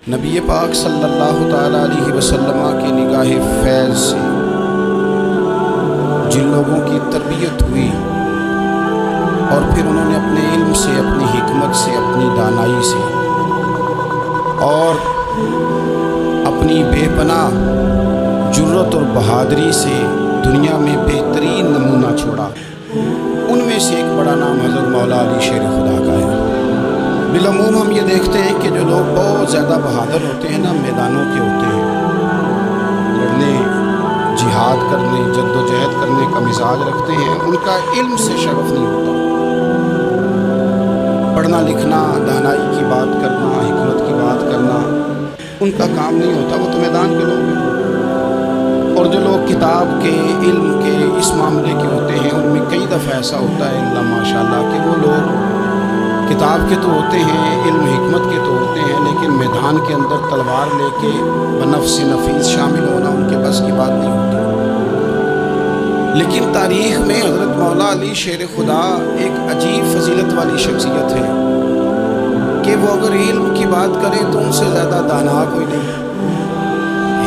نبی پاک صلی اللہ تعالیٰ علیہ وسلم کی نگاہ فیض سے جن لوگوں کی تربیت ہوئی اور پھر انہوں نے اپنے علم سے، اپنی حکمت سے، اپنی دانائی سے اور اپنی بے پناہ جرت اور بہادری سے دنیا میں بہترین نمونہ چھوڑا، ان میں سے ایک بڑا نام حضرت مولا علی شیر خدا کا ہے۔ بالعموم ہم یہ دیکھتے ہیں کہ جو لوگ بہت زیادہ بہادر ہوتے ہیں نا، میدانوں کے ہوتے ہیں، لڑنے، جہاد کرنے، جد و جہد کرنے کا مزاج رکھتے ہیں، ان کا علم سے شغف نہیں ہوتا۔ پڑھنا لکھنا، دانائی کی بات کرنا، حکمت کی بات کرنا ان کا کام نہیں ہوتا، وہ تو میدان کے لوگ ہیں۔ اور جو لوگ کتاب کے، علم کے، اس معاملے کے ہوتے ہیں، ان میں کئی دفعہ ایسا ہوتا ہے اللہ ماشاءاللہ کہ وہ لوگ کتاب کے تو ہوتے ہیں، علم حکمت کے تو ہوتے ہیں، لیکن میدان کے اندر تلوار لے کے بنفس نفیس شامل ہونا ان کے بس کی بات نہیں ہوتی۔ لیکن تاریخ میں حضرت مولا علی شیر خدا ایک عجیب فضیلت والی شخصیت ہے کہ وہ اگر علم کی بات کرے تو ان سے زیادہ دانا کوئی نہیں،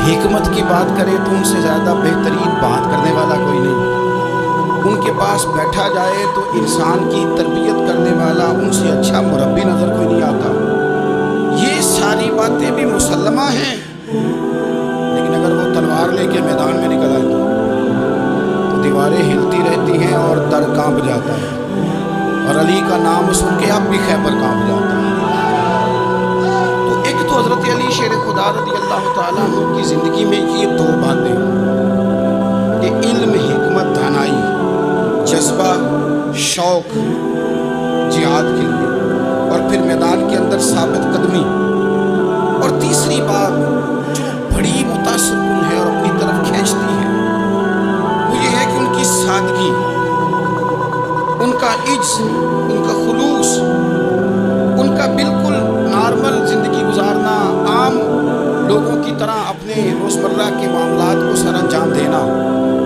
حکمت کی بات کرے تو ان سے زیادہ بہترین بات کرنے والا کوئی نہیں، ان کے پاس بیٹھا جائے تو انسان کی تربیت کرنے والا ان سے اچھا مربی نظر کوئی نہیں آتا۔ یہ ساری باتیں بھی مسلمہ ہیں، لیکن اگر وہ تلوار لے کے میدان میں نکل آئے تو دیواریں ہلتی رہتی ہیں اور در کانپ جاتا ہے، اور علی کا نام سن کے اب بھی خیبر کانپ جاتا ہے۔ تو ایک تو حضرت علی شیر خدا رضی اللہ تعالیٰ عنہ کی زندگی میں یہ دو باتیں کہ علم، حکمت، دانائی، جذبہ، شوق جہاد کے لیے، اور پھر میدان کے اندر ثابت قدمی، اور تیسری بات جو بڑی متاثر کن ہے اور اپنی طرف کھینچتی ہے وہ یہ ہے کہ ان کی سادگی، ان کا عجز، ان کا خلوص، ان کا بالکل نارمل زندگی گزارنا، عام لوگوں کی طرح اپنے روزمرہ کے معاملات کو سر انجام دینا۔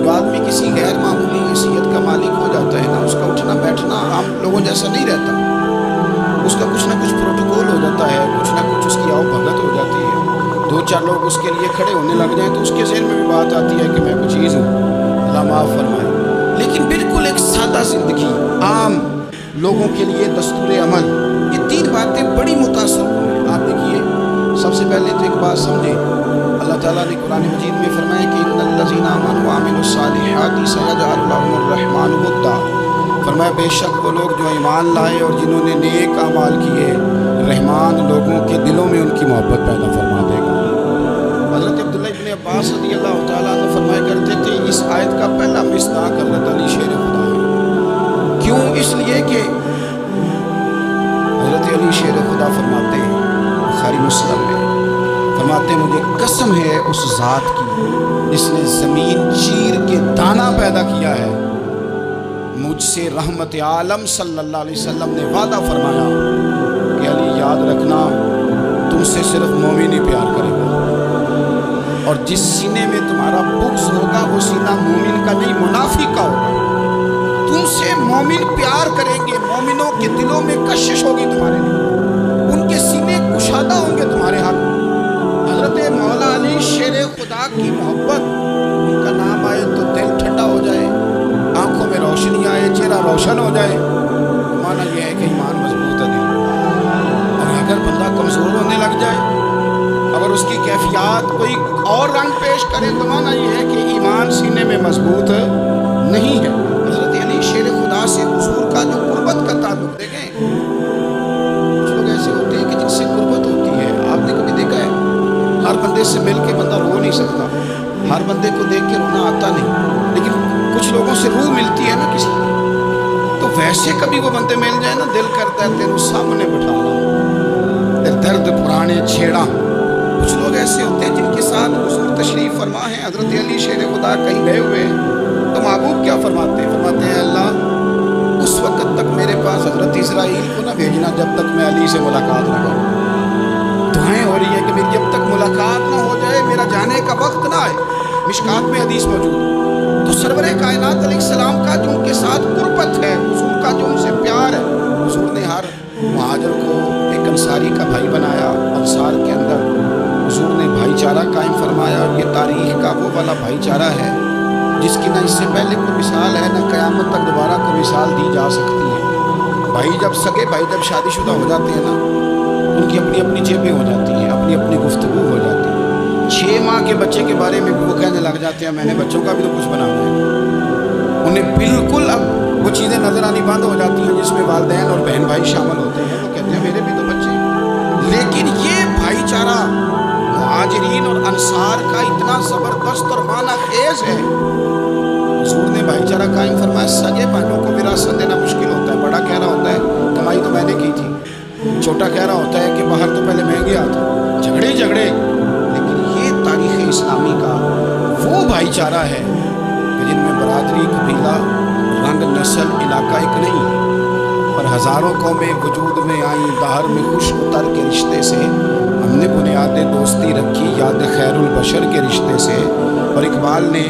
جو آدمی کسی غیر معمولی حیثیت کا مالک ہو جاتا ہے نا، اس کا اٹھنا بیٹھنا عام لوگوں جیسا نہیں رہتا، اس کا کچھ نہ کچھ پروٹوکول ہو جاتا ہے، کچھ نہ کچھ اس کی آؤ بھگت ہو جاتی ہے، دو چار لوگ اس کے لیے کھڑے ہونے لگ جائیں تو اس کے ذہن میں بھی بات آتی ہے کہ میں کچھ چیز ہوں، اللہ معاف فرمائے۔ لیکن بالکل ایک سادہ زندگی، عام لوگوں کے لیے دستور عمل، یہ تین باتیں بڑی متاثر کن ہیں۔ آپ دیکھیے، سب سے پہلے تو ایک بات سمجھیں، اللہ تعالیٰ نے قرآن مجید میں فرمایا کہ ان الذین آمنوا وعملوا الصالحات سیجعل لهم الرحمن ودا، فرمایا بے شک وہ لوگ جو ایمان لائے اور جنہوں نے نیک اعمال کیے، رحمان لوگوں کے دلوں میں ان کی محبت پیدا فرما دے گا۔ حضرت عبداللہ ابن عباس رضی اللہ تعالیٰ عنہ فرمایا کرتے تھے اس آیت کا پہلا مصداق حضرت علی شیر خدا ہے۔ کیوں؟ اس لیے کہ حضرت علی شیر خدا فرماتے ہیں بخاری مسلم میں، فرماتے مجھے قسم ہے اس ذات کی جس نے زمین چیر کے دانا پیدا کیا ہے، مجھ سے رحمت عالم صلی اللہ علیہ وسلم نے وعدہ فرمایا کہ علی یاد رکھنا تم سے صرف مومن ہی پیار کرے گا، اور جس سینے میں تمہارا بغض ہوگا وہ سینہ مومن کا نہیں منافق کا ہوگا۔ تم سے مومن پیار کریں گے، مومنوں کے دلوں میں کشش ہوگی تمہارے لیے، ان کے سینے کشادہ ہوں گے تمہارے حق۔ حضرت مولا علی شیر خدا کی محبت، ان کا نام آئے تو دل ٹھنڈا ہو جائے، آنکھوں میں روشنی آئے، چہرہ روشن ہو جائے، مانا یہ ہے کہ ایمان مضبوط ہے دل۔ اور اگر بندہ کمزور ہونے لگ جائے، اگر اس کی کیفیات کوئی اور رنگ پیش کرے تو مانا یہ ہے کہ ایمان سینے میں مضبوط نہیں ہے۔ حضرت علی شیر خدا سے حضور کا جو قربت کا تعلق، دیکھیں کچھ لوگ ایسے ہوتے ہیں کہ جن سے قربت ہوتی ہے، آپ نے کبھی دیکھا ہے ہر بندے سے مل کے بندہ رو نہیں سکتا، ہر بندے کو دیکھ کے رونا آتا نہیں، لیکن کچھ لوگوں سے روح ملتی ہے نا کسی کو، تو ویسے کبھی وہ بندے مل جائے نا، دل کرتا ہے تیرے سامنے بٹھا لا، درد پرانے چھیڑا۔ کچھ لوگ ایسے ہوتے ہیں جن کے ساتھ حضور تشریف فرما ہے، حضرت علی شیر خدا کہیں گئے ہوئے تو محبوب کیا فرماتے ہیں؟ فرماتے ہیں اللہ اس وقت تک میرے پاس حضرت اسرائیل کو نہ بھیجنا جب تک میں علی سے ملاقات نہ کروں۔ دعائیں ہو رہی ہیں کہ میری جب تک ملاقات نہ ہو جائے، میرا جانے کا وقت نہ آئے۔ مشکات میں حدیث موجود ہے۔ تو سرور کائنات علیہ السلام کا جو ان کے ساتھ قربت ہے، حضور کا جو ان سے پیار ہے، حضور نے ہر مہاجر کو ایک انصاری کا بھائی بنایا، انصار کے اندر چارہ قائم فرمایا، اور یہ تاریخ کا وہ والا بھائی چارہ ہے جس کی نہ اس سے پہلے کوئی مثال ہے، نہ قیامت تک دوبارہ کوئی مثال دی جا سکتی ہے۔ بھائی جب سگے بھائی جب شادی شدہ ہو جاتے ہیں نا، ان کی اپنی اپنی جیبیں ہو جاتی ہیں، اپنی اپنی گفتگو ہو جاتی ہے۔ 6 ماہ کے بچے کے بارے میں وہ کہنے لگ جاتے ہیں میں نے بچوں کا بھی تو کچھ بنانا ہے۔ انہیں بالکل اب وہ چیزیں نظر آنی بند ہو جاتی ہیں جس میں والدین اور بہن بھائی شامل ہوتے ہیں۔ وہ کہتے ہیں میرے بھی تو بچے ہیں۔ لیکن یہ بھائی چارہ مہاجرین اور انصار کا اتنا زبردست اور معنی خیز ہے، حضور نے بھائی چارہ قائم فرمایا۔ سگے بھائیوں کو وراثت دینا مشکل ہوتا ہے، بڑا کہہ رہا ہوتا ہے کمائی تو میں نے کی تھی، چھوٹا کہہ رہا ہوتا ہے کہ باہر تو پہلے میں گیا تھا، جھگڑے لیکن یہ تاریخ اسلامی کا وہ بھائی چارہ ہے جن میں برادری، قبیلہ، رنگ، نسل، علاقہ ایک نہیں ہے، پر ہزاروں قومیں وجود میں آئیں دہر میں خشک تر کے رشتے سے۔ ہم نے بنیاد دوستی رکھی یاد خیر البشر کے رشتے سے۔ اور اقبال نے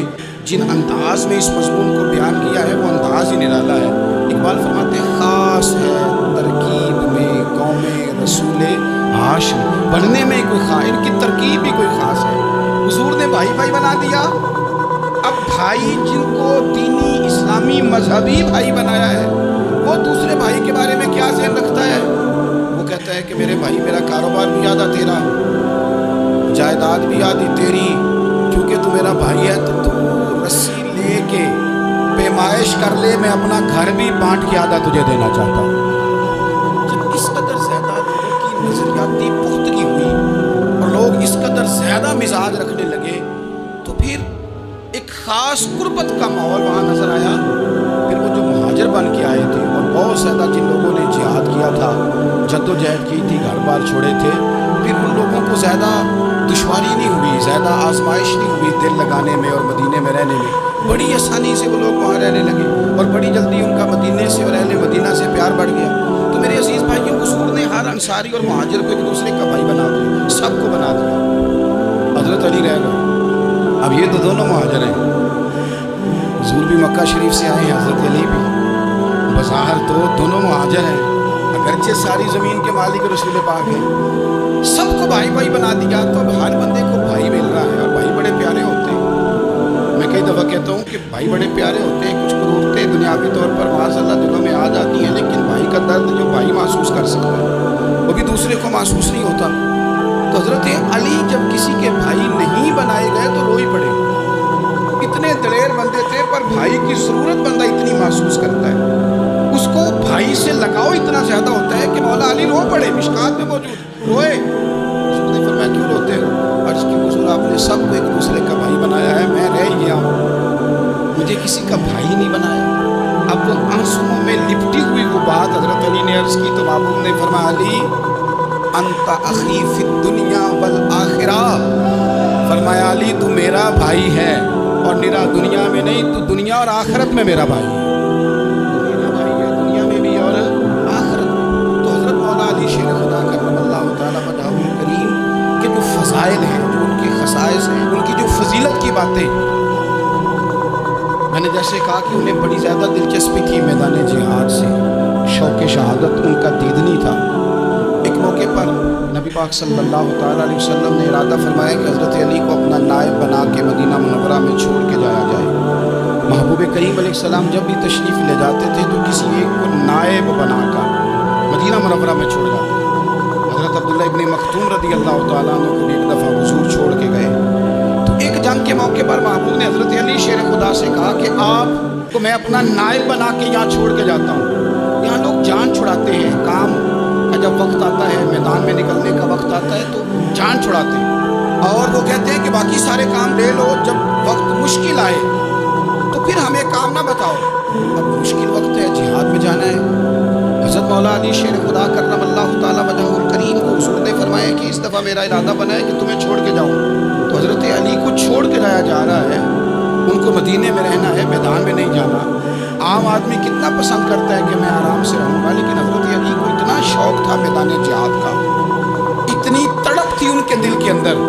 جن انداز میں اس مضمون کو بیان کیا ہے وہ انداز ہی نرالا ہے۔ اقبال فرماتے ہیں خاص ہے ترکیب میں قوم رسول ہاشم، بننے میں کوئی ان کی ترکیب بھی کوئی خاص ہے۔ حضور نے بھائی بھائی بنا دیا۔ اب بھائی جن کو دینی اسلامی مذہبی بھائی بنایا ہے وہ دوسرے بھائی کے بارے میں کیا ذہن رکھتا ہے؟ وہ کہتا ہے کہ میرے بھائی میرا کاروبار بھی یاد تیرا، جائیداد بھی یاد تیری، کیونکہ تو میرا بھائی ہے تو رسی لے کے پیمائش کر لے، میں اپنا گھر بھی بانٹ کے آدھا تجھے دینا چاہتا ہوں۔ جب اس قدر زیادہ لوگوں کی نظریاتی پختگی ہوئی اور لوگ اس قدر زیادہ مزاج رکھنے لگے تو پھر ایک خاص قربت کا ماحول وہاں نظر آیا۔ پھر وہ جو مہاجر بن کے آئے تھے اور بہت زیادہ جن لوگوں نے جہاد کیا تھا، جدوجہد کی تھی، گھر بار چھوڑے تھے، پھر ان لوگوں کو زیادہ دشواری نہیں ہوئی، زیادہ آزمائش نہیں ہوئی دل لگانے میں اور مدینے میں رہنے میں۔ بڑی آسانی سے وہ لوگ وہاں رہنے لگے اور بڑی جلدی ان کا مدینے سے اور اہل مدینہ سے پیار بڑھ گیا۔ تو میرے عزیز بھائیوں، حضور نے ہر انصاری اور مہاجر کو ایک دوسرے کا بھائی بنا دیا، سب کو بنا دیا۔ حضرت علی رہ گئے، اب یہ تو دونوں مہاجر ہیں۔ حضور بھی مکہ شریف سے آئے ہیں، حضرت علی بھی، بظاہر تو دونوں مہاجر ہیں، اگرچہ ساری زمین کے مالک رسول پاک ہیں۔ سب کو بھائی بھائی بنا دیا، تو اب ہر بندے کو بھائی مل رہا ہے اور بھائی بڑے پیارے ہوتے ہیں۔ میں کئی دفعہ کہتا ہوں کہ بھائی بڑے پیارے ہوتے ہیں، کچھ قرورتیں دنیاوی طور پر معاذ اللہ دلوں میں آ جاتی ہیں، لیکن بھائی کا درد جو بھائی محسوس کر سکتا ہے وہ بھی دوسرے کو محسوس نہیں ہوتا۔ تو حضرت علی جب کسی کے بھائی نہیں بنائے گئے تو رو ہی پڑے۔ اتنے دلیر بندے تھے پر بھائی کی ضرورت بندہ اتنی محسوس کرتا ہے، اس کو بھائی سے لگاؤ اتنا زیادہ ہوتا ہے کہ مولا علی رو پڑے، مشکات میں موجود روئے۔ حضور نے فرمایا کیوں روتے ہو؟ عرض کی حضور آپ نے سب کو ایک دوسرے کا بھائی بنایا ہے، میں رہ گیا ہوں، مجھے کسی کا بھائی نہیں بنایا۔ اب وہ آنسوؤں میں لپٹی ہوئی وہ بات حضرت علی نے عرض کی تو محبوب نے فرمایا علی انت اخی فی الدنیا والآخرہ، فرمایا علی تو میرا بھائی ہے اور نرا دنیا میں نہیں، تو دنیا اور آخرت میں میرا بھائی ہے، میرا بھائی ہے دنیا میں بھی اور آخرت میں۔ تو حضرت مولا علی شیر خدا کرم اللہ تعالیٰ وجہہ الکریم کے جو فضائل ہیں، جو ان کی خصائص ہیں، ان کی جو فضیلت کی باتیں، میں نے جیسے کہا کہ انہیں بڑی زیادہ دلچسپی تھی میدان جہاد سے، شوق شہادت ان کا دیدنی تھا۔ ایک موقع پر نبی پاک صلی اللہ تعالیٰ علیہ وسلم نے ارادہ فرمایا کہ حضرت علی کو اپنا نائب بنا کے مدینہ منورہ میں چھوڑ کے جایا جائے۔ محبوب کریم علیہ السلام جب بھی تشریف لے جاتے تھے تو کسی ایک کو نائب بنا کر مدینہ منورہ میں چھوڑ جاتے۔ حضرت عبداللہ ابن مختوم رضی اللہ تعالیٰ عنہ کو بھی ایک دفعہ حضور چھوڑ کے گئے تو ایک جنگ کے موقع پر محبوب نے حضرت علی شیر خدا سے کہا کہ آپ کو میں اپنا نائب بنا کے یہاں چھوڑ کے جاتا ہوں۔ یہاں لوگ جان چھڑاتے ہیں، کام کا جب وقت آتا ہے، میدان میں نکلنے کا وقت آتا ہے تو جان چھڑاتے ہیں، اور وہ کہتے ہیں کہ باقی سارے کام لے لو، جب وقت مشکل آئے تو پھر ہمیں کام نہ بتاؤ۔ اب مشکل وقت ہے، جہاد میں جانا ہے۔ حضرت مولا علی شیر خدا کرم اللہ تعالیٰ وجہہ الکریم کو حضور نے فرمایا کہ اس دفعہ میرا ارادہ بنا ہے کہ تمہیں چھوڑ کے جاؤں۔ تو حضرت علی کو چھوڑ کے جایا جا رہا ہے، ان کو مدینے میں رہنا ہے، میدان میں نہیں جانا۔ عام آدمی کتنا پسند کرتا ہے کہ میں آرام سے رہوں گا، لیکن حضرت علی کو اتنا شوق تھا میدان جہاد کا، اتنی تڑپ تھی ان کے دل کے اندر،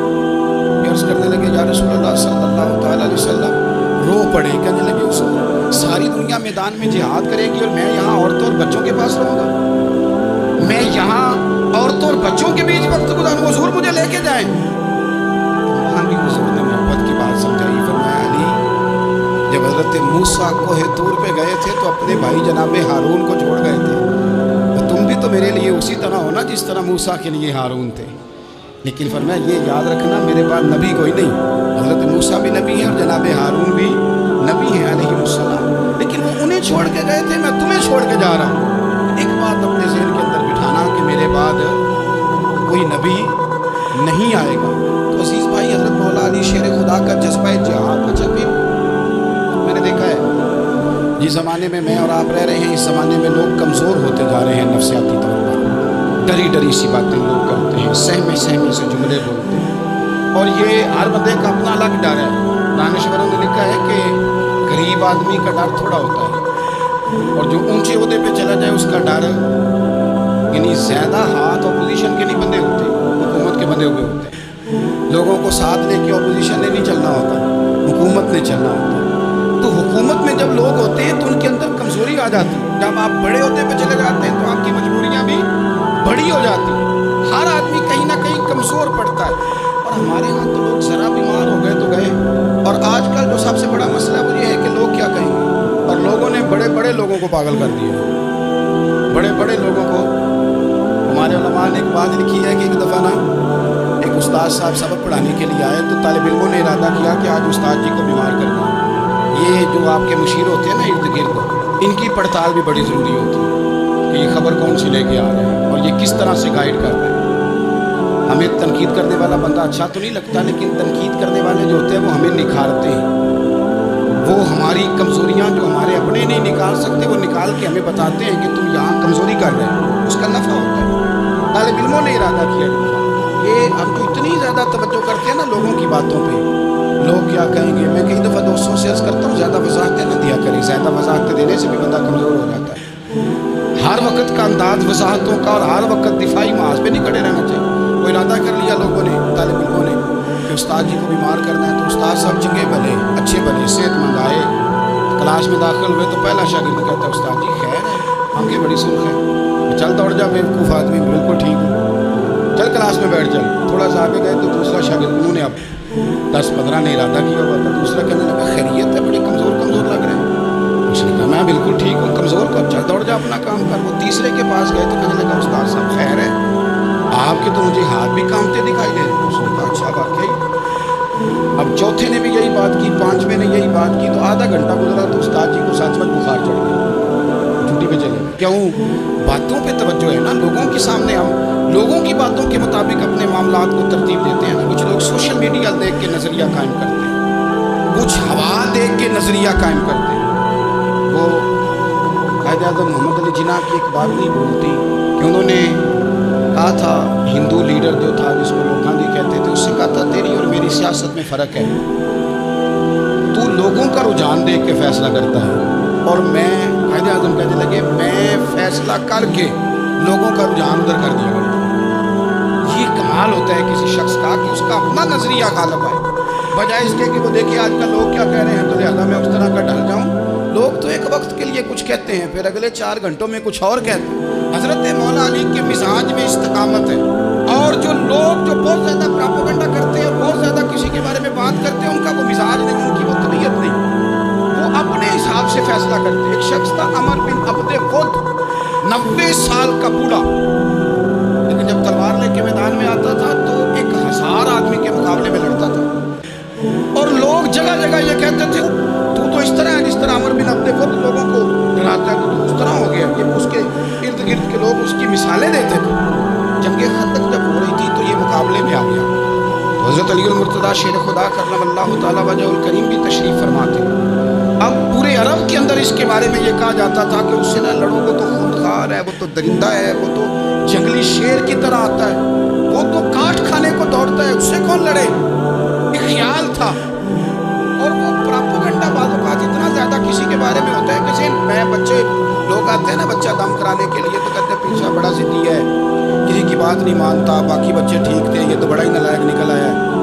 عرض کرنے لگے یا رسول اللہ صلی اللہ تعالیٰ علیہ وسلم، رو پڑے، کہنے لگے اس ساری دنیا میدان میں جہاد کرے گی اور میں یہاں عورتوں اور بچوں کے پاس رہوں گا، میں یہاں عورتوں اور بچوں کے بیچ وقت گزاروں، حضور مجھے لے کے جائیں۔ حضرت موسیٰ کوہ طور پہ گئے تھے تو اپنے بھائی جناب ہارون کو چھوڑ گئے تھے، تم بھی تو میرے لیے اسی طرح ہو نا جس طرح موسیٰ کے لیے ہارون تھے. لیکن فرمایا یہ یاد رکھنا میرے بعد نبی کوئی نہیں. حضرت موسیٰ بھی نبی ہیں اور جناب ہارون بھی نبی ہیں علیہ السلام، لیکن وہ انہیں چھوڑ کے گئے تھے، میں تمہیں چھوڑ کے جا رہا ہوں. ایک بات اپنے ذہن کے اندر بٹھانا کہ میرے بعد کوئی نبی نہیں آئے گا. تو عزیز بھائی، حضرت مولا علی شیر خدا کا جذبہ جہاد، اچھا پھر میں نے دیکھا ہے جس زمانے میں میں اور آپ رہ رہے ہیں، اس زمانے میں لوگ کمزور ہوتے جا رہے ہیں نفسیاتی طور پر. ڈری ڈری سی باتیں لوگ کرتے ہیں، سہمے سہمے سے جملے بولتے ہیں، اور یہ ہر بندے کا اپنا الگ ڈر ہے. دانشوروں نے لکھا ہے کہ غریب آدمی کا ڈر تھوڑا ہوتا ہے، اور جو اونچے عہدے پہ چلا جائے اس کا ڈر، یعنی زیادہ ہاتھ اپوزیشن کے نہیں بندے ہوتے، حکومت کے بندے ہوئے ہوتے ہیں. لوگوں کو ساتھ لے کے اپوزیشن نے نہیں چلنا ہوتا، حکومت نے چلنا ہوتا ہے. تو حکومت میں جب لوگ ہوتے ہیں تو ان کے اندر کمزوری آ جاتی ہے. جب آپ بڑے عہدے پہ چلے جاتے ہیں تو آپ کی مجبوریاں بھی بڑی ہو جاتی ہیں. ہر آدمی کہیں نہ کہیں کمزور پڑتا ہے. اور ہمارے ہاں تو لوگ ذرا بیمار ہو گئے تو گئے. اور آج کل جو سب سے بڑا مسئلہ وہ یہ ہے کہ لوگ کیا کہیں گے، اور لوگوں نے بڑے بڑے لوگوں کو پاگل کر دیا. بڑے بڑے لوگوں کو، ہمارے علماء نے ایک بات لکھی ہے کہ ایک دفعہ نا ایک استاد صاحب سبق پڑھانے کے لیے آئے تو طالب علموں نے ارادہ کیا کہ آج استاد جی کو بیمار کرنا. یہ جو آپ کے مشیر ہوتے ہیں نا ارد گرد، ان کی پڑتال بھی بڑی ضروری ہوتی ہے کہ یہ خبر کون سی لے کے آ رہے ہیں اور یہ کس طرح سے گائیڈ کر رہے ہیں. ہمیں تنقید کرنے والا بندہ اچھا تو نہیں لگتا، لیکن تنقید کرنے والے جو ہوتے ہیں وہ ہمیں نکھارتے ہیں. وہ ہماری کمزوریاں جو ہمارے اپنے نہیں نکال سکتے وہ نکال کے ہمیں بتاتے ہیں کہ تم یہاں کمزوری کر رہے ہیں، اس کا نفع ہوتا ہے. طالب علموں نے ارادہ کیا یہ ہم جو اتنی زیادہ توجہ کرتے ہیں نا لوگوں کی باتوں پہ، لوگ کیا کہیں گے. میں کئی دفعہ دوستوں سے عرض کرتا ہوں زیادہ وضاحتیں نہ دیا کریں، زیادہ وضاحتیں دینے سے بھی بندہ کمزور ہو جاتا ہے. ہر وقت کا انداز وضاحتوں کا اور ہر وقت دفاعی محاذ پہ نہیں کھڑے رہنا چاہیے. وہ ارادہ کر لیا لوگوں نے، طالب علموں نے، کہ استاد جی کو بیمار کرنا ہے. تو استاد صاحب چنگے بھلے اچھے بھلے صحت مند آئے، کلاس میں داخل ہوئے تو پہلا شاگرد کہتا ہے استاد جی خیر ہے، آنکھیں بڑی سرخ ہے. چل دوڑ جا بیوقوف آدمی، بالکل ٹھیک ہوں، چل کلاس میں بیٹھ. چل تھوڑا سا آگے گئے تو دوسرا شاگرد، انہوں نے اب 10-15 نے ارادہ کیا ہوا تھا، دوسرا کہنے لگا خیریت ہے، بڑے کمزور کمزور لگ رہے ہیں. اس نے کہا میں بالکل ٹھیک ہوں، کمزور کو چل دوڑ جا اپنا کام کر. وہ تیسرے کے پاس گئے تو کہنے لگا استاد صاحب خیر ہے، آپ کے تو مجھے ہاتھ بھی کامتے دکھائی دے رہے. اس نے کہا اچھا واقعی. اب چوتھے نے بھی یہی بات کی، پانچویں نے یہی بات کی. تو آدھا گھنٹہ گزرا تو استاد جی کو سچ مچ بخار چڑھ گیا، چھٹی پہ چلے. کیوں؟ باتوں پہ توجہ ہے نا. لوگوں کے سامنے ہم لوگوں کی باتوں کے مطابق اپنے معاملات کو ترتیب دیتے ہیں. کچھ لوگ سوشل میڈیا دیکھ کے نظریہ قائم کرتے ہیں، کچھ ہوا دیکھ کے نظریہ قائم کرتے ہیں. وہ قائد اعظم محمد علی جناح کی ایک بات نہیں بھولتی کہ انہوں نے کہا تھا، ہندو لیڈر جو تھا جس کو لوگ گاندھی کہتے تھے، اس سے کہا تھا تیری اور میری سیاست میں فرق ہے. تو لوگوں کا رجحان دیکھ کے فیصلہ کرتا ہے، اور میں قائد اعظم کہنے لگے میں فیصلہ کر کے لوگوں کا رجحان ادھر کر دیا کرتا ہوں. یہ کمال ہوتا ہے کسی شخص کا کہ اس کا اپنا نظریہ غالب آئے، بجائے اس کے کہ وہ دیکھے آج کل لوگ کیا کہہ رہے ہیں تو لہٰذا میں اس طرح کا ڈھل جاؤں. لوگ تو ایک وقت کے لیے کچھ کہتے ہیں، پھر اگلے 4 گھنٹوں میں کچھ اور کہتے ہیں. حضرت مولا علی کے مزاج میں استقامت ہے. اور جو لوگ جو بہت زیادہ پراپوگنڈا کرتے ہیں اور بہت زیادہ کسی کے بارے میں بات کرتے ہیں، ان کا وہ مزاج نہیں، ان کی وہ طبیعت نہیں. وہ اپنے حساب سے فیصلہ کرتے ہیں. ایک شخص تھا عمر بن عبد خود، 90 سال کا بوڑھا، لیکن جب تلوار لے کے میدان میں آتا تھا تو 1000 آدمی کے مقابلے میں لڑتا تھا. اور لوگ جگہ جگہ یہ کہتے تھے تو اس طرح ہے جس طرح عمر بن عبد خود لوگوں کو ڈراتا ہے، تو اس طرح ہو گیا. یہ اس کے ارد گرد کے لوگ اس کی مثالیں دیتے تھے. جنگ خندق جب ہو رہی تھی تو یہ مقابلے میں آ گیا. تو حضرت علی المرتضیٰ شیر خدا کرم اللہ تعالیٰ وجہ الکریم بھی تشریف فرماتے. اب پورے عرب کے اندر اس کے بارے میں یہ کہا جاتا تھا کہ اس سے نہ لڑو، وہ تو خونخوار ہے، وہ تو درندہ ہے، وہ تو جنگلی شیر کی طرح آتا ہے، وہ تو کاٹ کھانے کو دوڑتا ہے، اس سے کون لڑے. ایک خیال تھا. اور وہ پراپوگنڈا بعض اوقات اتنا زیادہ کسی کے بارے میں ہوتا ہے کہ میں بچے لوگ آتے ہیں نا بچہ دم کرانے کے لیے تو کہتے ہیں پیچھا بڑا ضدی ہے، کسی کی بات نہیں مانتا، باقی بچے ٹھیک تھے، یہ تو بڑا ہی نالائق نکل آیا ہے.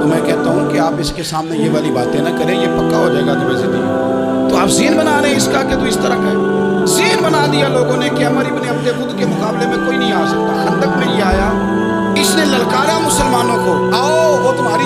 تو میں کہتا ہوں کہ آپ اس کے سامنے یہ والی باتیں نہ کریں، یہ پکا ہو جائے گا کہ ضدی ہے. تو آپ ذہن بنا رہے ہیں اس کا کہ تو اس طرح کا ہے. ذہن بنا دیا لوگوں نے کہ عمر ابن عبد خود کے مقابلے میں کوئی نہیں آ سکتا. خندق میں یہ آیا، اس نے للکارا مسلمانوں کو، آؤ وہ تمہاری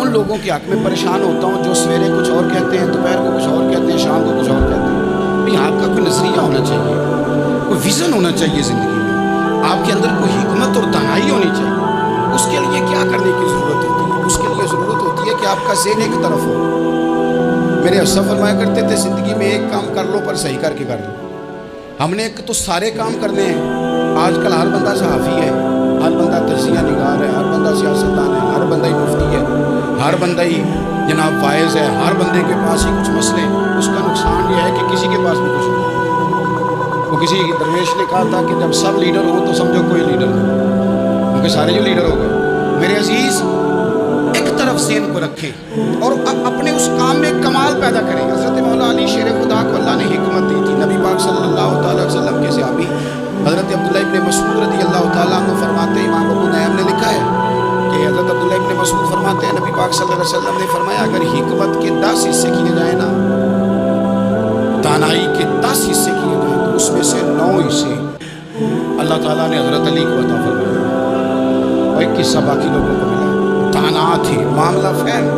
ان لوگوں کے حق میں پریشان ہوتا ہوں جو سویرے کچھ اور کہتے ہیں، دوپہر کو کچھ اور کہتے ہیں، شام کو کچھ اور کہتے ہیں۔ بھئی آپ کا کوئی نظریہ ہونا چاہیے، کوئی ویژن ہونا چاہیے زندگی میں، آپ کے اندر کوئی حکمت اور دانائی ہونی چاہیے۔ اس کے لیے کیا کرنے کی ضرورت ہوتی ہے؟ اس کے لیے ضرورت ہوتی ہے کہ آپ کا ذہن ایک طرف ہو۔ میرے اسلاف فرمایا کرتے تھے زندگی میں ایک کام کر لو پر صحیح کر کے کر لو۔ ہم نے ایک تو سارے کام کرنے ہیں۔ آج کل ہر بندہ صحافی ہے، ہر بندہ تجزیہ نگار ہے، ہر بندہ سیاستدان ہے، ہر بندہ ہی مفتی ہے، ہر بندہ ہی جناب واعظ ہے، ہر بندے کے پاس ہی کچھ مسئلے ہیں۔ اس کا نقصان یہ ہے کہ کسی کے پاس بھی کچھ نہیں۔ وہ کسی درویش نے کہا تھا کہ جب سب لیڈر ہوں تو سمجھو کوئی لیڈر نہیں، کیونکہ سارے جو لیڈر ہو گئے۔ میرے عزیز ایک طرف ذہن کو رکھیں اور اپنے اس کام میں کمال پیدا کریں۔ حضرت مولا علی شیر خدا کو اللہ نے حکمت دی تھی۔ نبی پاک صلی اللہ تعالیٰ علیہ وسلم کے صحابی حضرت عبداللہ ابن مسعود رضی اللہ تعالیٰ عنہ فرماتے ہیں، امام ابو نعیم نے لکھا ہے کہ حضرت عبداللہ ابن مسعود فرماتے ہیں نبی پاک صلی اللہ علیہ وسلم نے فرمایا اگر حکمت کے 10 حصے کیے جائیں نا، دانائی کے 10 حصے کیے جائیں تو اس میں سے 9 حصے اللہ تعالیٰ نے حضرت علی کو عطا فرمایا اور ایک قصہ باقی لوگوں کو ملا۔ دانا تھے، معاملہ فین۔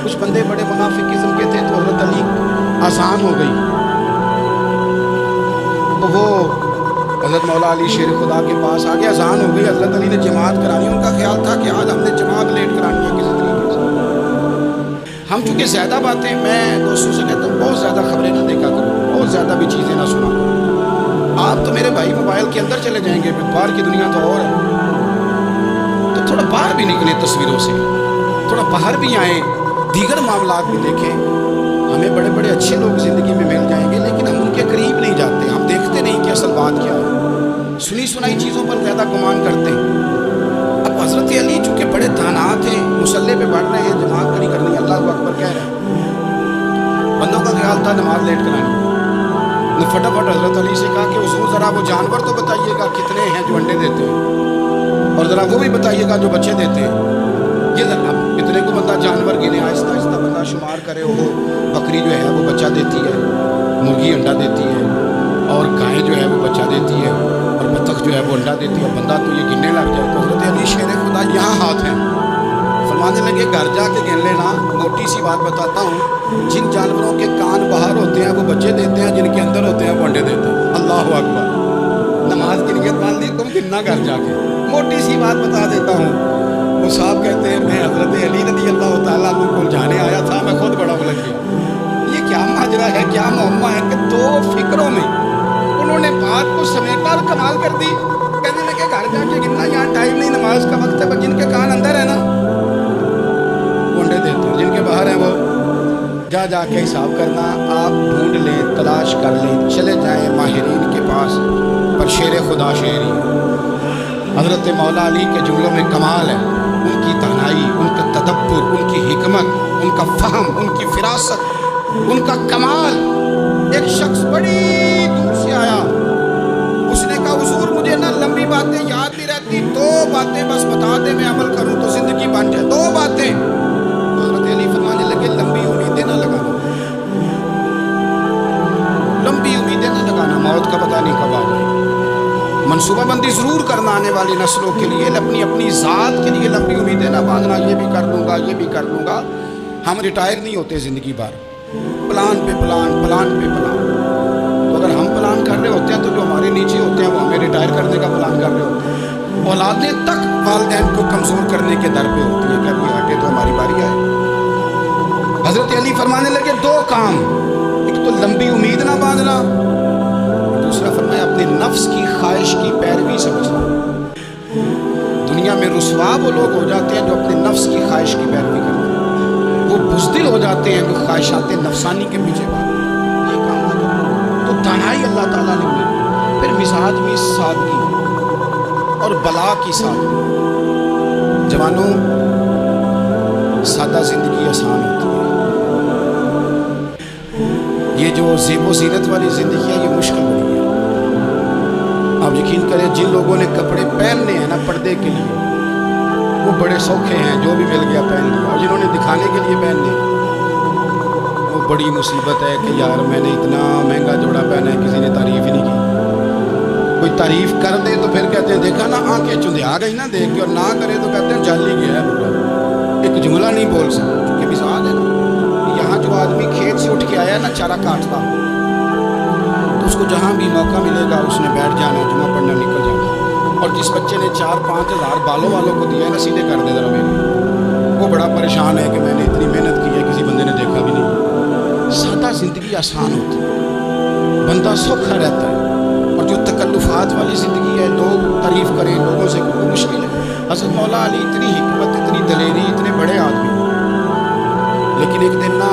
کچھ بندے بڑے منافق قسم کے تھے تو حضرت علی آسان ہو گئی تو وہ حضرت مولا علی شیر خدا کے پاس آگے اذان ہو گئی، حضرت علی نے جماعت کرانی۔ ان کا خیال تھا کہ آج ہم نے جماعت لیٹ کرانی ہے کسی طریقے سے۔ ہم چونکہ زیادہ باتیں، میں دوستوں سے کہتا ہوں بہت زیادہ خبریں نہ دیکھا کرو، بہت زیادہ بھی چیزیں نہ سنا کرو۔ آپ تو میرے بھائی موبائل کے اندر چلے جائیں گے، باہر کی دنیا تو اور ہے، تو تھوڑا باہر بھی نکلیں تصویروں سے، تھوڑا باہر بھی آئیں، دیگر معاملات بھی دیکھیں۔ ہمیں بڑے بڑے اچھے لوگ زندگی میں مل جائیں گے لیکن ہم ان کے قریب نہیں جاتے، ہم دیکھتے نہیں کہ اصل بات کیا ہے، سنی سنائی چیزوں پر زیادہ گمان کرتے ہیں۔ اب حضرت علی چونکہ بڑے دانا تھے، مصلے پہ پڑھ رہے ہیں، جماعت کھڑی کرنی، اللہ اکبر کہہ رہے ہیں، بندوں کا خیال تھا نماز لیٹ کرانی۔ نے فٹافٹ حضرت علی سے کہا کہ حضور ذرا وہ جانور تو بتائیے گا کتنے ہیں جو انڈے دیتے ہیں، اور ذرا وہ بھی بتائیے گا جو بچے دیتے ہیں۔ یہ ذرا اتنے کو بندہ جانور گنے، آہستہ آہستہ بندہ شمار کرے، وہ بکری جو ہے وہ بچہ دیتی ہے، مرغی انڈا دیتی ہے، اور گائے جو ہے وہ بچہ دیتی ہے، اور بطخ جو ہے وہ انڈا دیتی ہے، اور بندہ تو یہ گننے لگ جائے۔ تو حضرت علی شیر خدا یہاں ہاتھ ہیں، فرمانے لگے گھر جا کے گن لینا، موٹی سی بات بتاتا ہوں، جن جانوروں کے کان باہر ہوتے ہیں وہ بچے دیتے ہیں، جن کے اندر ہوتے ہیں وہ انڈے دیتے ہیں۔ اللہ اکبر، نماز کی نیت مان لی تم گننا گھر جا کے۔ موٹی سی بات بتا دیتا ہوں، وہ صاحب کہتے ہیں میں حضرت علی رضی اللہ تعالیٰ عنہ کو جانے آیا تھا، میں خود بڑا الجھ گیا، یہ کیا ماجرا ہے، کیا معمہ ہے کہ 2 فکروں میں انہوں نے بات کو سمیٹا اور کمال کر دی۔ کہنے لگے گھر جا کے گننا، یہاں ٹائم نہیں، نماز کا وقت ہے، پر جن کے کان اندر ہے نا وہ انڈے دیتے ہیں، جن کے باہر ہیں وہ جا جا کے حساب کرنا۔ آپ ڈھونڈ لیں، تلاش کر لیں، چلے جائیں ماہرین کے پاس، پر شیر خدا شیر ہی۔ حضرت مولا علی کے جملوں میں کمال ہے، ان کی دانائی، ان کا تدبر، ان کی حکمت، ان کا فہم، ان کی فراست، ان کا کمال۔ ایک شخص بڑی دور سے آیا، اس نے کہا حضور مجھے نہ لمبی باتیں یاد نہیں رہتی، 2 باتیں بس بتا دیں میں عمل کروں تو زندگی بن جائے، 2 باتیں۔ حضرت علی فرمانے لگے لمبی امیدیں نہ لگانا، لمبی امیدیں نہ لگانا، موت کا پتہ نہیں کب آ جائے۔ منصوبہ بندی ضرور کرنا آنے والی نسلوں کے لیے، اپنی ذات کے لیے لمبی امیدیں نہ باندھنا، یہ بھی کر لوں گا، یہ بھی کر لوں گا۔ ہم ریٹائر نہیں ہوتے زندگی بھر، پلان پہ پلان، پلان پہ پلان۔ تو اگر ہم پلان کر رہے ہوتے ہیں تو جو ہمارے نیچے ہوتے ہیں وہ ہمیں ریٹائر کرنے کا پلان کر رہے ہوتے ہیں۔ اولادیں تک والدین کو کمزور کرنے کے در پہ ہوتی ہیں کہ اب یہ ہٹے تو ہماری باری آئے۔ حضرت علی فرمانے لگے 2 کام، ایک تو لمبی امید نہ باندھنا، دوسرا فرمایا اپنے نفس کی خواہش کی پیروی سمجھنا۔ دنیا میں رسوا وہ لوگ ہو جاتے ہیں جو اپنے نفس کی خواہش کی پیروی کرتے ہیں، وہ بزدل ہو جاتے ہیں جو خواہشات نفسانی کے پیچھے بھاگتے ہیں۔ یہ کام نہ کرو۔ تو دانائی اللہ تعالیٰ نے انہیں، پھر مزاج میں سادگی اور بلا کی سادگی۔ جوانوں، سادہ زندگی آسان ہوتی ہے، یہ جو زیب و زینت والی زندگی ہے یہ مشکل بڑی ہے۔ آپ یقین کریں جن لوگوں نے کپڑے پہننے ہیں نا پردے کے لیے وہ بڑے سوکھے ہیں، جو بھی مل گیا پہن لیا، اور جنہوں نے دکھانے کے لیے پہننے وہ بڑی مصیبت ہے کہ یار میں نے اتنا مہنگا جوڑا پہنا ہے کسی نے تعریف ہی نہیں کی۔ کوئی تعریف کر دے تو پھر کہتے ہیں دیکھا نا آنکھیں چندیا گئی نا دیکھ کے، اور نہ کرے تو کہتے ہیں جل ہی گیا ہے، ایک جملہ نہیں بول سکتا. چونکہ مثال ہے نا، یہاں جو آدمی کھیت سے اٹھ کے آیا نا چارہ کاٹتا، تو اس کو جہاں بھی موقع ملے گا اس نے بیٹھ جانا، جمعہ پڑھنا، نکل جانا. اور جس بچے نے 4-5 ہزار بالوں والوں کو دیا ہے نا، سیدھے کر دے ذرا میرے، وہ بڑا پریشان ہے کہ میں نے اتنی محنت کی ہے کسی بندے نے دیکھا بھی نہیں. سادہ زندگی آسان ہوتی ہے، بندہ سوکھا رہتا ہے. اور جو تکلفات والی زندگی ہے، لوگ تعریف کریں، لوگوں سے کوئی مشکل ہے. حضرت مولا علی اتنی حکمت، اتنی دلیری، اتنے بڑے آدمی، لیکن ایک دن نا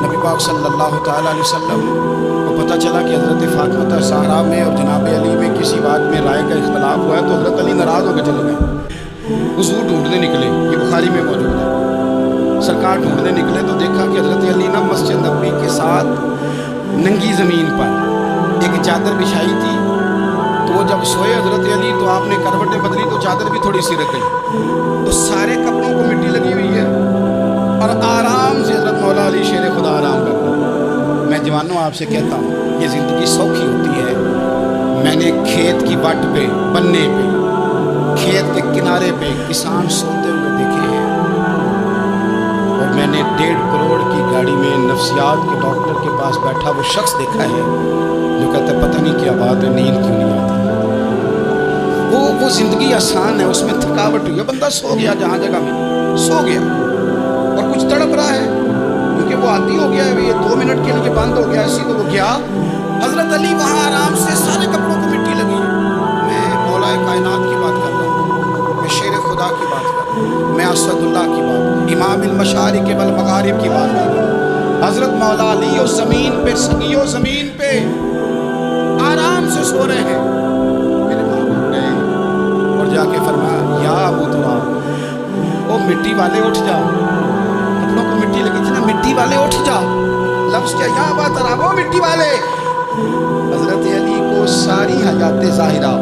نبی پاک صلی اللہ تعالیٰ علیہ وسلم کو پتہ چلا کہ حضرت فاطمہ زہرا میں اور جناب علی میں کسی بات میں رائے کا اختلاف ہوا ہے. تو حضرت علی ناراض ہو کے چلے گئے، حضور ڈھونڈنے نکلے، یہ بخاری میں موجود ہے. سرکار ڈھونڈنے نکلے تو دیکھا کہ حضرت علی نا مسجد نبوی کے ساتھ ننگی زمین پر ایک چادر بچھائی تھی. تو وہ جب سوئے حضرت علی تو آپ نے کروٹیں بدلی تو چادر بھی تھوڑی سی رک گئی، تو سارے کپڑوں کو مٹی لگی ہوئی ہے اور آرام سے حضرت مولا علی شیر خدا آرام کرتا. میں جوانوں آپ سے کہتا ہوں یہ زندگی سوکھی ہوتی ہے. میں نے کھیت کی وٹ پہ، بننے پہ، کھیت کے کنارے پہ کسان سوتے ہوئے دیکھے ہیں، اور میں نے 1.5 کروڑ کی گاڑی میں نفسیات کے ڈاکٹر کے پاس بیٹھا وہ شخص دیکھا ہے جو کہتا ہے پتہ نہیں کیا بات ہے، نیند کیوں نہیں آتی. وہ زندگی آسان ہے، اس میں تھکاوٹ ہوئی ہے، بندہ سو گیا جہاں جگہ میں سو گیا، اور کچھ تڑپ رہا ہے کیونکہ وہ عادی ہو گیا ہے، یہ 2 منٹ کے لیے بند ہو گیا، اسی تو وہ گیا. حضرت علی وہاں آرام سے، سارے کپڑوں کو مٹی لگی. میں مولا کائنات کی بات کر رہا ہوں، میں شیر خدا کی بات کر رہا ہوں، میں اسد اللہ کی بات، امام المشارق والمغارب کی بات کر رہا ہوں. حضرت مولا علی اس زمین پہ، سگیو زمین پہ آرام سے سو رہے ہیں. میرے باپ گئے اور جا کے فرمایا یا ابو تراب، وہ مٹی والے اٹھ جاؤ، کپڑوں کو مٹی لگی تھی نا، مٹی والے اٹھ جاؤ. لفظ کیا، یا ابا تراب، وہ مٹی والے. حضرت علی کو ساری حیات ظاہرہ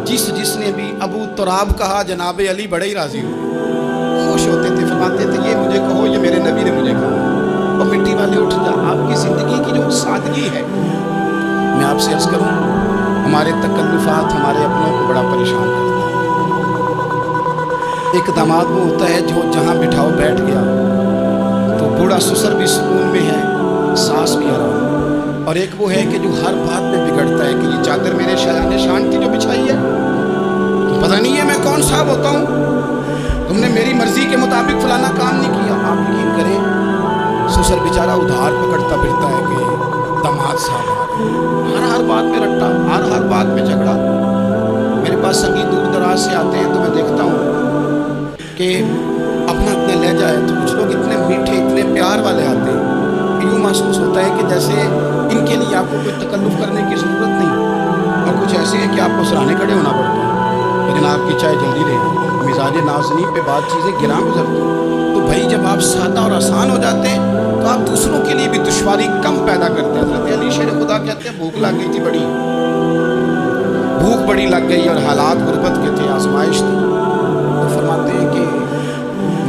جس نے بھی ابو تراب کہا جناب علی بڑے ہی راضی ہوئے، خوش ہوتے تھے، فرماتے تھے یہ مجھے کہو، یہ میرے نبی نے مجھے کہا. اور مٹی والے اٹھ جا. آپ کی زندگی کی جو سادگی ہے، میں آپ سے عرض کروں ہمارے تکلفات ہمارے اپنوں کو بڑا پریشان کرتے ہیں. ایک داماد وہ ہوتا ہے جو جہاں بٹھاؤ بیٹھ گیا، تو بوڑھا سسر بھی سکون میں ہے، ساس بھی آرام. اور ایک وہ ہے کہ جو ہر بات میں بگڑتا ہے کہ یہ چادر میرے شایان شان کی جو بچھائی ہے، پتہ نہیں ہے میں کون صاحب ہوتا ہوں، تم نے میری مرضی کے مطابق فلانا کام نہیں کیا. آپ یقین کریں سسر بیچارہ ادھار پکڑتا پھرتا ہے کہ داماد صاحب ہر بات میں رٹا، ہر بات میں جھگڑا. میرے پاس سنگی دور دراز سے آتے ہیں تو میں دیکھتا ہوں کہ اپنا اتنا لہجہ ہے، تو کچھ لوگ اتنے میٹھے، اتنے پیار والے آتے ہیں، یوں محسوس ہوتا ہے کہ جیسے ان کے لیے آپ کو کوئی تکلف کرنے کی ضرورت نہیں. اور کچھ ایسے ہیں کہ آپ کو سراہنے کھڑے ہونا پڑتا ہے، لیکن آپ کی چائے جلدی رہے. مزاج نازنی پہ بات چیزیں گراں گزرتی ہیں. تو بھائی جب آپ سادہ اور آسان ہو جاتے ہیں تو آپ دوسروں کے لیے بھی دشواری کم پیدا کرتے ہیں. حضرت علی شیر خدا کہتے ہیں بھوک لگ گئی تھی، بڑی بھوک بڑی لگ گئی اور حالات غربت کے تھے، آزمائش تھی. تو فرماتے ہیں کہ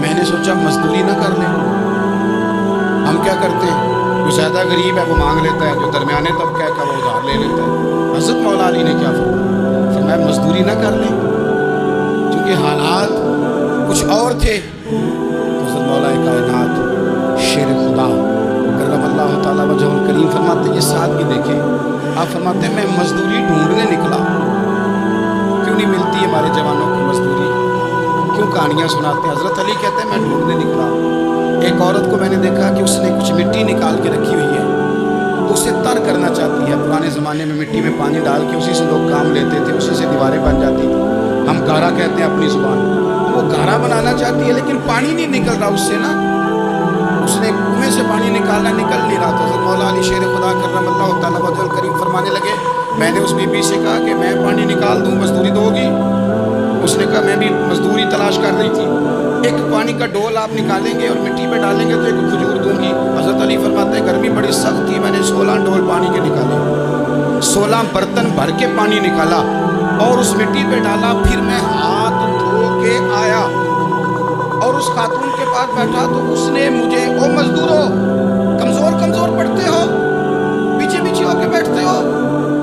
میں نے سوچا مزدوری نہ کر لیں. ہم کیا کرتے ہیں، جو زیادہ غریب ہے وہ مانگ لیتا ہے، جو درمیانے طبقہ ہے وہ ادھار لے لیتا ہے. حضرت مولا علی نے کیا فرمایا مزدوری نہ کر لیں، کیونکہ حالات کچھ اور تھے. حضرت مولا کائنات شیر خدا کرم اللہ تعالیٰ وجہ الکریم فرماتے ہیں یہ سادگی دیکھیں. آپ فرماتے ہیں میں مزدوری ڈھونڈنے نکلا. کیوں نہیں ملتی ہمارے جوانوں کو مزدوری، کیوں کہانیاں سناتے ہیں. حضرت علی کہتے ہیں میں ڈھونڈنے نکلا. ایک عورت کو میں نے دیکھا کہ اس نے کچھ مٹی نکال کے رکھی ہوئی ہے، تو اسے تر کرنا چاہتی ہے. پرانے زمانے میں مٹی میں پانی ڈال کے اسی سے لوگ کام لیتے تھے، اسی سے دیواریں بن جاتی تھی. ہم گارا کہتے ہیں اپنی زبان. وہ گارا بنانا چاہتی ہے لیکن پانی نہیں نکل رہا اس سے نا. اس نے کنویں سے پانی نکالنا، نکل نہیں رہا. تو حضرت مولا علی شیر خدا کرم اللہ تعالیٰ وجہ الکریم فرمانے لگے میں نے اس بی بی سے کہا کہ میں پانی نکال دوں، مزدوری دو گی؟ اس نے کہا میں بھی مزدوری تلاش کر رہی تھی. ایک پانی کا ڈول آپ نکالیں گے اور مٹی پہ ڈالیں گے تو ایک کھجور دوں گی. حضرت علی فرماتے ہیں گرمی بڑی سخت تھی، میں نے 16 ڈول پانی کے نکالے، 16 برتن بھر کے پانی نکالا اور اس مٹی پہ ڈالا. پھر میں ہاتھ دھو کے آیا اور اس خاتون کے پاس بیٹھا تو اس نے مجھے او مزدورو کمزور کمزور پڑتے ہو، پیچھے پیچھے ہو کے بیٹھتے ہو،